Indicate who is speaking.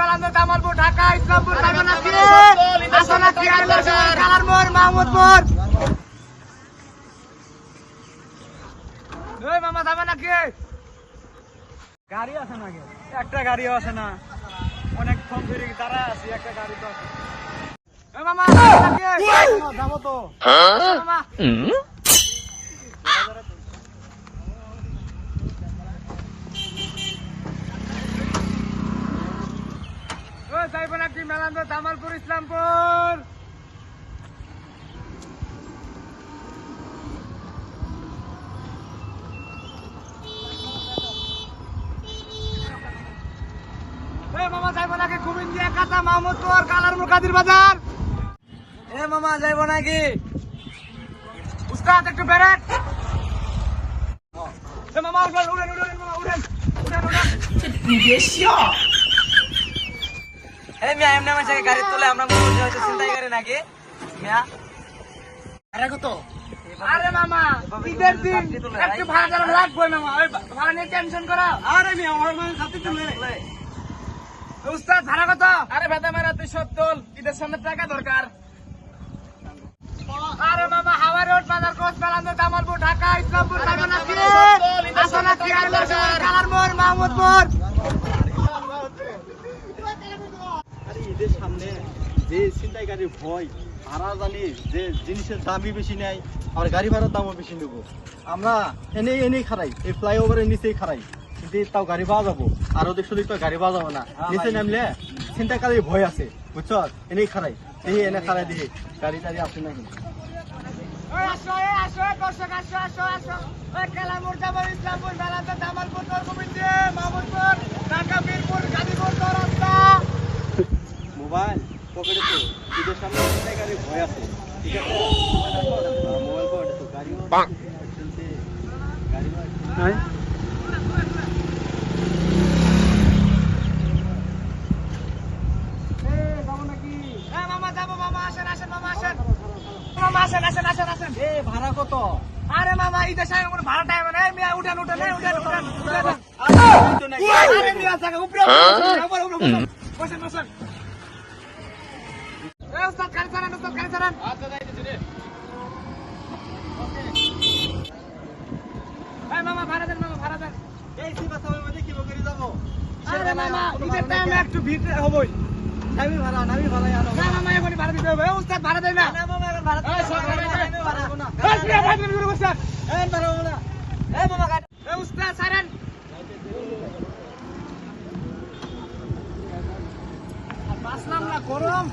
Speaker 1: মেলান্দর কামালপুর ঢাকা ইসলামপুর কালারমোড় মাহমুদপুর। ওই মামা যাবে নাকি?
Speaker 2: গাড়ি আছে নাকি? একটা গাড়িও আছে না, অনেক ফোন ফিরে তারা আছে, একটা গাড়ি তো আছে।
Speaker 1: ওই মামা যাবে নাকি?
Speaker 2: যাবো তো
Speaker 1: মামা ওই যাইব নাকি মেলান্দর কামালপুর ইসলামপুর? মামা যাইব নাকি কুমিন্দিয়া কাঁচা মাহমুদপুর কালারমোড় কাদির বাজার?
Speaker 2: এ মামা যাইবো নাকি?
Speaker 1: উস্তাদ একটু ব্রেক। এ মামা উড়েন উড়েন উড়েন মামা উড়েন উড়েন উড়েন।
Speaker 2: এই মিয়া এমনি আমার সাথে গাড়ি তুলে আমরা মনে হচ্ছে চিন্তাই করে নাকি মিয়া? আরে কত?
Speaker 1: আরে মামা ঈদের দিন একটু ভাড়া টাড়া লাগবে মামা, ওই ভাড়া নিয়ে টেনশন করো।
Speaker 2: আরে মিয়া আমার মানে সাথে তুলে
Speaker 1: উস্তাদ ভাড়া কত? আরে ভেদা মেরা 200 ঈদের সামনে টাকা দরকার। আরে মামা হাওয়া রোড বাজার কোচ মেলান্দর কামালপুর ঢাকা ইসলামপুর কালারমোড় মাহমুদপুর।
Speaker 3: আরে ঈদের সামনে যে ছিনতাই গাড়ির ভয়, ভাড়া জানি যে জিনিসের দামই বেশি নেয় আর গাড়ি ভাড়ার দামও বেশি নেব। আমরা এনেই খারাই, এই ফ্লাইওভারের নিচেই খারাই, কিন্তু তাও গাড়ি পাওয়া যাবো। আর ওদের শুধু তো গাড়ি পাওয়া যাবো না, নিচে নামলে ছিনতাই গাড়ির ভয় আছে, বুঝছ? এনেই খারাই, দেখি এনে খারাই দেখি গাড়ি টাড়ি আসে নাকি।
Speaker 1: আসো দর্শক আসো আসো আসো। ওই কালারমোড় যাবো ইসলামপুর মেলান্দর কামালপুর গোবিন্দিয়া মাহমুদপুর ঢাকা মিরপুর গাজীপুর রাস্তা।
Speaker 3: মোবাইল পকেটে তো, ঈদের সামনে ছিনতাই গাড়ির ভয় আছে, ঠিক আছে? মোবাইল পকেটে তো, গাড়িও চলছে, গাড়িও
Speaker 1: মামা যাবো মামা আসেন আসেন মামা আসেন মামা আসেন আসেন আসেন আসেন।
Speaker 2: এ ভাড়া কত?
Speaker 1: আরে মামা ঈদের সামনে কোনো ভাড়া টাইম নেই, মিয়া উঠেন উঠেন এই উঠেন উঠেন উঠেন। আরে মিয়া জায়গা উপরে উপরে উপরে বসেন বসেন। এই উস্তাদ গাড়ি চালান উস্তাদ গাড়ি চালান। আচ্ছা যাইতেছি রে। এই মামা ভাড়া দেন মামা ভাড়া দেন।
Speaker 3: এই সিবাসাবের মধ্যে কি করে যাবো?
Speaker 1: আরে মামা ঈদের টাইমে একটু ভিড় হবই।
Speaker 3: নামি ভাড়া আনো।
Speaker 1: না মামা এখনই ভাড়া দিতে হবে। এই উস্তাদ ভাড়া দেয় না।
Speaker 3: না মামা এখন ভাড়া
Speaker 1: এই সব ভাড়া দেয়।
Speaker 3: ভাড়া দেবো না।
Speaker 1: এই মিয়া ভাড়া দিতে শুরু করছেন।
Speaker 3: এই ভাড়া দেবো না। এই মামা গাড়ি
Speaker 1: এই উস্তাদ ছাড়েন। আর বাসলাম না গরম।